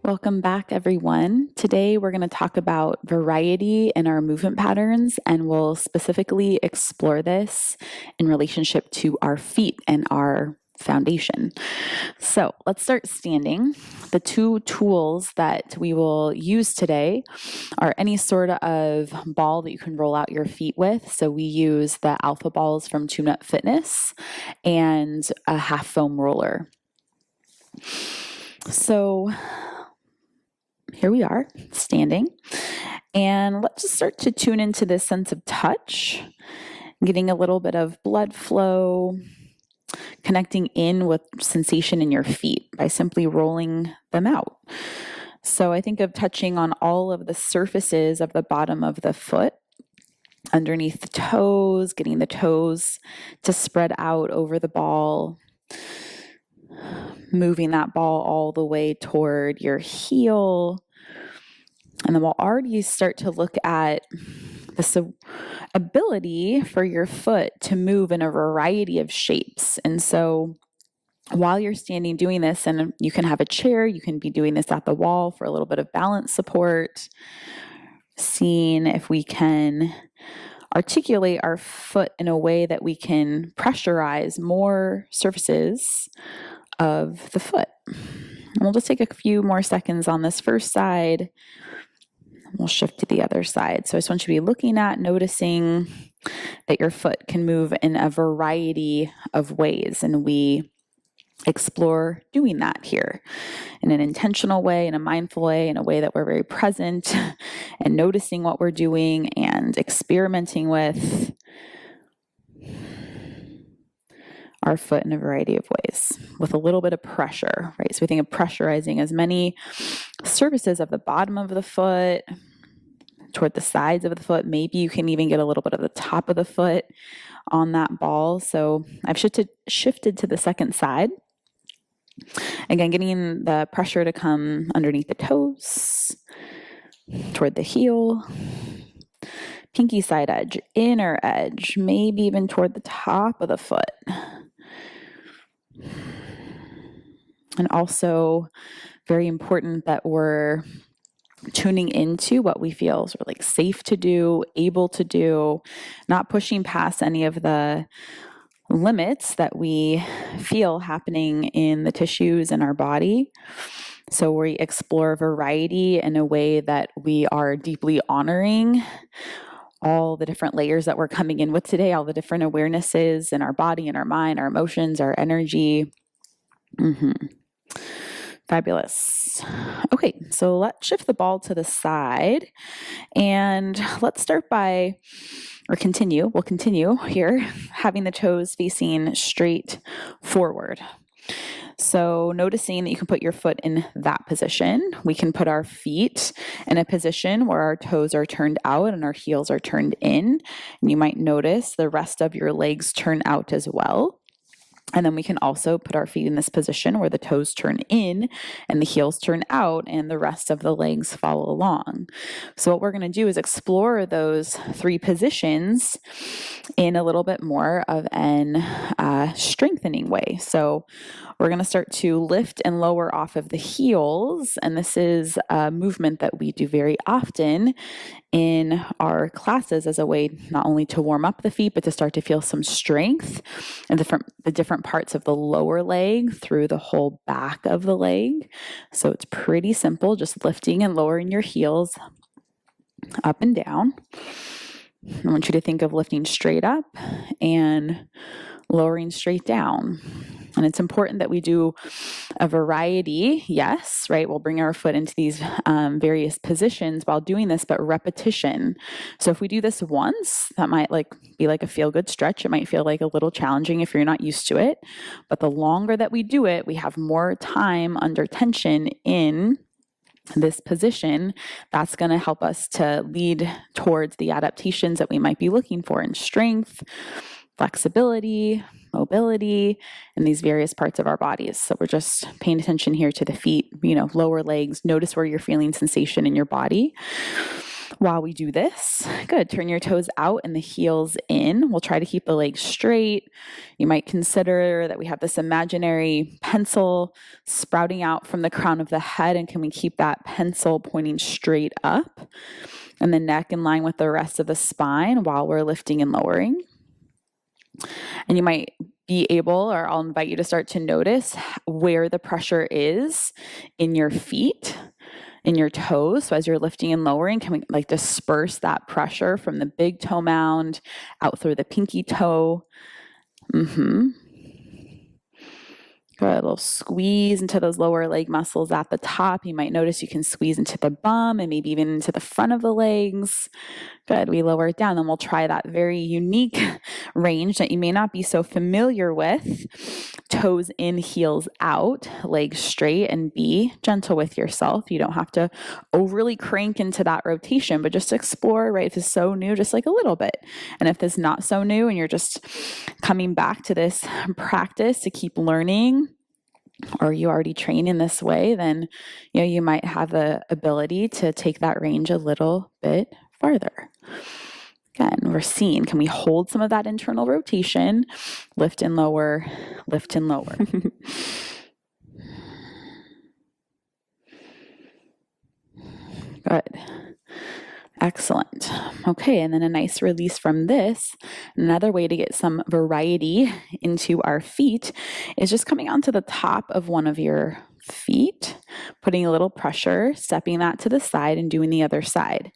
Welcome back, everyone. Today, we're going to talk about variety in our movement patterns, and we'll specifically explore this in relationship to our feet and our foundation. So let's start standing. The two tools that we will use today are any sort of ball that you can roll out your feet with. So we use the alpha balls from Tune Up Fitness and a half foam roller. So here we are, standing. And let's just start to tune into this sense of touch, getting a little bit of blood flow, connecting in with sensation in your feet by simply rolling them out. So I think of touching on all of the surfaces of the bottom of the foot, underneath the toes, getting the toes to spread out over the ball, moving that ball all the way toward your heel. And then we'll already start to look at this ability for your foot to move in a variety of shapes. And so while you're standing doing this, and you can have a chair, you can be doing this at the wall for a little bit of balance support, seeing if we can articulate our foot in a way that we can pressurize more surfaces of the foot. And we'll just take a few more seconds on this first side. We'll shift to the other side. So I just want you to be looking at, noticing that your foot can move in a variety of ways. And we explore doing that here in an intentional way, in a mindful way, in a way that we're very present and noticing what we're doing and experimenting with our foot in a variety of ways with a little bit of pressure, right? So we think of pressurizing as many surfaces of the bottom of the foot toward the sides of the foot. Maybe you can even get a little bit of the top of the foot on that ball. So I've shifted to the second side. Again, getting the pressure to come underneath the toes, toward the heel, pinky side edge, inner edge, maybe even toward the top of the foot. And also very important that we're tuning into what we feel sort of like safe to do, able to do, not pushing past any of the limits that we feel happening in the tissues in our body. So we explore variety in a way that we are deeply honoring all the different layers that we're coming in with today, all the different awarenesses in our body, in our mind, our emotions, our energy. Fabulous. Okay, so let's shift the ball to the side and let's start by, we'll continue here, having the toes facing straight forward. So noticing that you can put your foot in that position. We can put our feet in a position where our toes are turned out and our heels are turned in. And you might notice the rest of your legs turn out as well. And then we can also put our feet in this position where the toes turn in and the heels turn out and the rest of the legs follow along. So what we're going to do is explore those three positions in a little bit more of an strengthening way. So we're going to start to lift and lower off of the heels. And this is a movement that we do very often in our classes as a way not only to warm up the feet, but to start to feel some strength in the different parts of the lower leg through the whole back of the leg. So it's pretty simple, just lifting and lowering your heels up and down. I want you to think of lifting straight up and lowering straight down. And it's important that we do a variety, yes, right? We'll bring our foot into these various positions while doing this, but repetition. So if we do this once, that might be like a feel-good stretch. It might feel like a little challenging if you're not used to it. But the longer that we do it, we have more time under tension in this position. That's going to help us to lead towards the adaptations that we might be looking for in strength, flexibility, mobility in these various parts of our bodies. So we're just paying attention here to the feet, lower legs. Notice where you're feeling sensation in your body. While we do this, good, turn your toes out and the heels in. We'll try to keep the legs straight. You might consider that we have this imaginary pencil sprouting out from the crown of the head, and can we keep that pencil pointing straight up? And the neck in line with the rest of the spine while we're lifting and lowering. And you might be able, or I'll invite you to start to notice where the pressure is in your feet, in your toes. So as you're lifting and lowering, can we like disperse that pressure from the big toe mound out through the pinky toe? Good, a little squeeze into those lower leg muscles at the top. You might notice you can squeeze into the bum and maybe even into the front of the legs. Good, we lower it down. Then we'll try that very unique range that you may not be so familiar with. Toes in, heels out, legs straight, and be gentle with yourself. You don't have to overly crank into that rotation, but just explore, right? If it's so new, just like a little bit. And if it's not so new and you're just coming back to this practice to keep learning, or you already train in this way, then you might have the ability to take that range a little bit farther. Again, we're seeing, can we hold some of that internal rotation? Lift and lower, lift and lower. Good. Excellent. Okay, and then a nice release from this. Another way to get some variety into our feet is just coming onto the top of one of your feet, putting a little pressure, stepping that to the side, and doing the other side.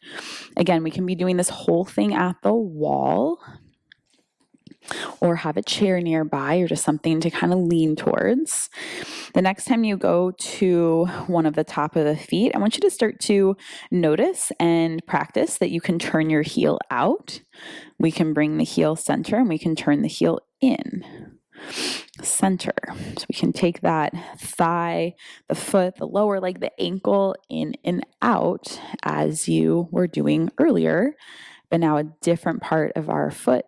Again, we can be doing this whole thing at the wall, or have a chair nearby, or just something to kind of lean towards. The next time you go to one of the top of the feet, I want you to start to notice and practice that you can turn your heel out. We can bring the heel center, and we can turn the heel in. Center. So we can take that thigh, the foot, the lower leg, the ankle in and out as you were doing earlier, but now a different part of our foot,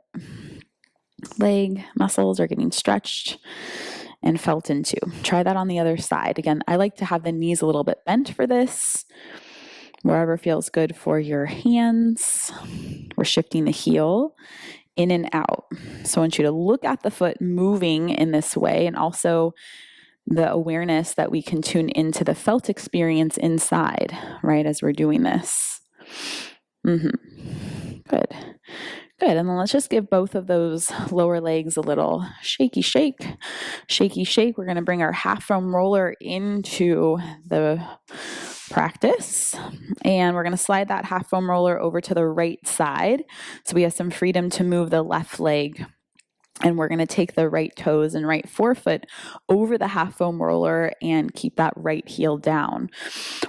leg muscles are getting stretched and felt into. Try that on the other side. Again, I like to have the knees a little bit bent for this, wherever feels good for your hands. We're shifting the heel in and out. So I want you to look at the foot moving in this way, and also the awareness that we can tune into the felt experience inside, right, as we're doing this. Good. Good, and then let's just give both of those lower legs a little shaky shake. Shaky shake. We're going to bring our half foam roller into the practice, and we're going to slide that half foam roller over to the right side, so we have some freedom to move the left leg. And we're going to take the right toes and right forefoot over the half foam roller and keep that right heel down.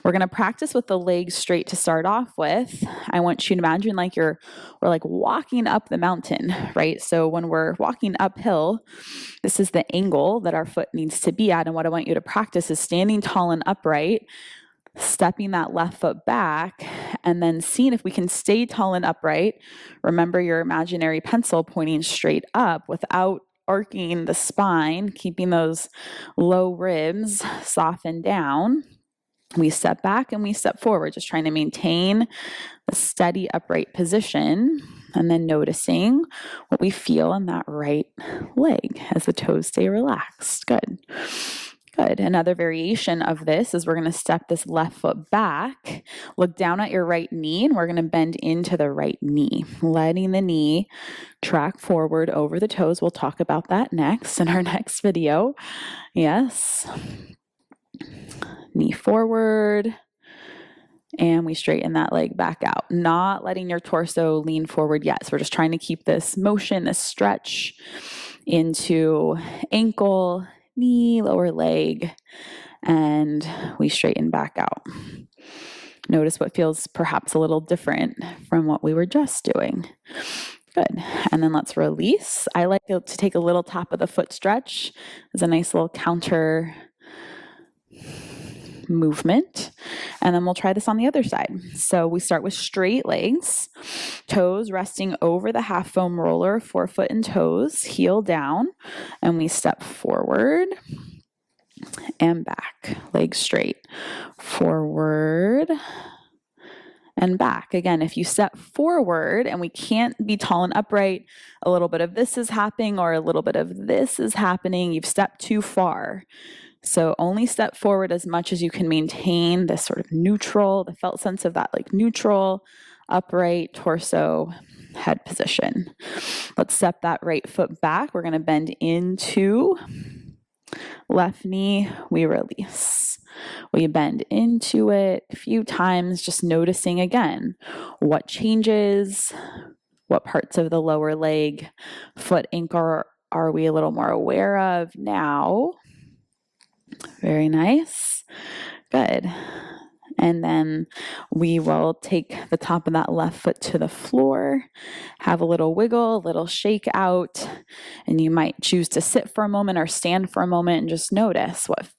We're going to practice with the legs straight to start off with. I want you to imagine like we're like walking up the mountain, right? So when we're walking uphill, this is the angle that our foot needs to be at. And what I want you to practice is standing tall and upright, stepping that left foot back, and then seeing if we can stay tall and upright. Remember your imaginary pencil pointing straight up without arcing the spine, keeping those low ribs softened down. We step back and we step forward, just trying to maintain a steady upright position, and then noticing what we feel in that right leg as the toes stay relaxed. Good. Good. Another variation of this is we're going to step this left foot back, look down at your right knee, and we're going to bend into the right knee, letting the knee track forward over the toes. We'll talk about that next in our next video. Yes. Knee forward, and we straighten that leg back out, not letting your torso lean forward yet. So we're just trying to keep this motion, this stretch into ankle, knee, lower leg, and we straighten back out. Notice what feels perhaps a little different from what we were just doing. Good. And then let's release. I like to take a little top of the foot stretch as a nice little counter movement. And then we'll try this on the other side. So we start with straight legs, toes resting over the half foam roller, forefoot and toes, heel down, and we step forward and back, legs straight, forward and back. Again, if you step forward and we can't be tall and upright, a little bit of this is happening or a little bit of this is happening, you've stepped too far. So only step forward as much as you can maintain this sort of neutral, the felt sense of that like neutral, upright torso head position. Let's step that right foot back. We're going to bend into left knee, we release. We bend into it a few times, just noticing again what changes, what parts of the lower leg, foot, ankle are we a little more aware of now. Very nice. Good. And then we will take the top of that left foot to the floor, have a little wiggle, a little shake out, and you might choose to sit for a moment or stand for a moment and just notice what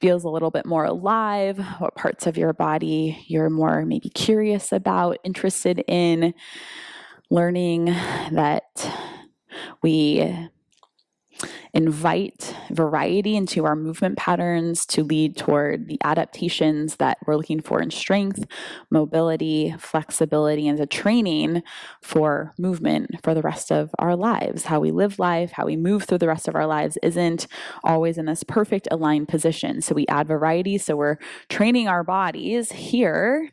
feels a little bit more alive, what parts of your body you're more maybe curious about, interested in, learning that we invite variety into our movement patterns to lead toward the adaptations that we're looking for in strength, mobility, flexibility, and the training for movement for the rest of our lives. How we live life, how we move through the rest of our lives isn't always in this perfect aligned position. So we add variety. So we're training our bodies here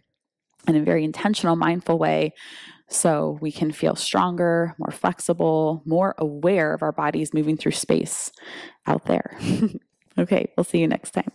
in a very intentional, mindful way so we can feel stronger, more flexible, more aware of our bodies moving through space out there. Okay, we'll see you next time.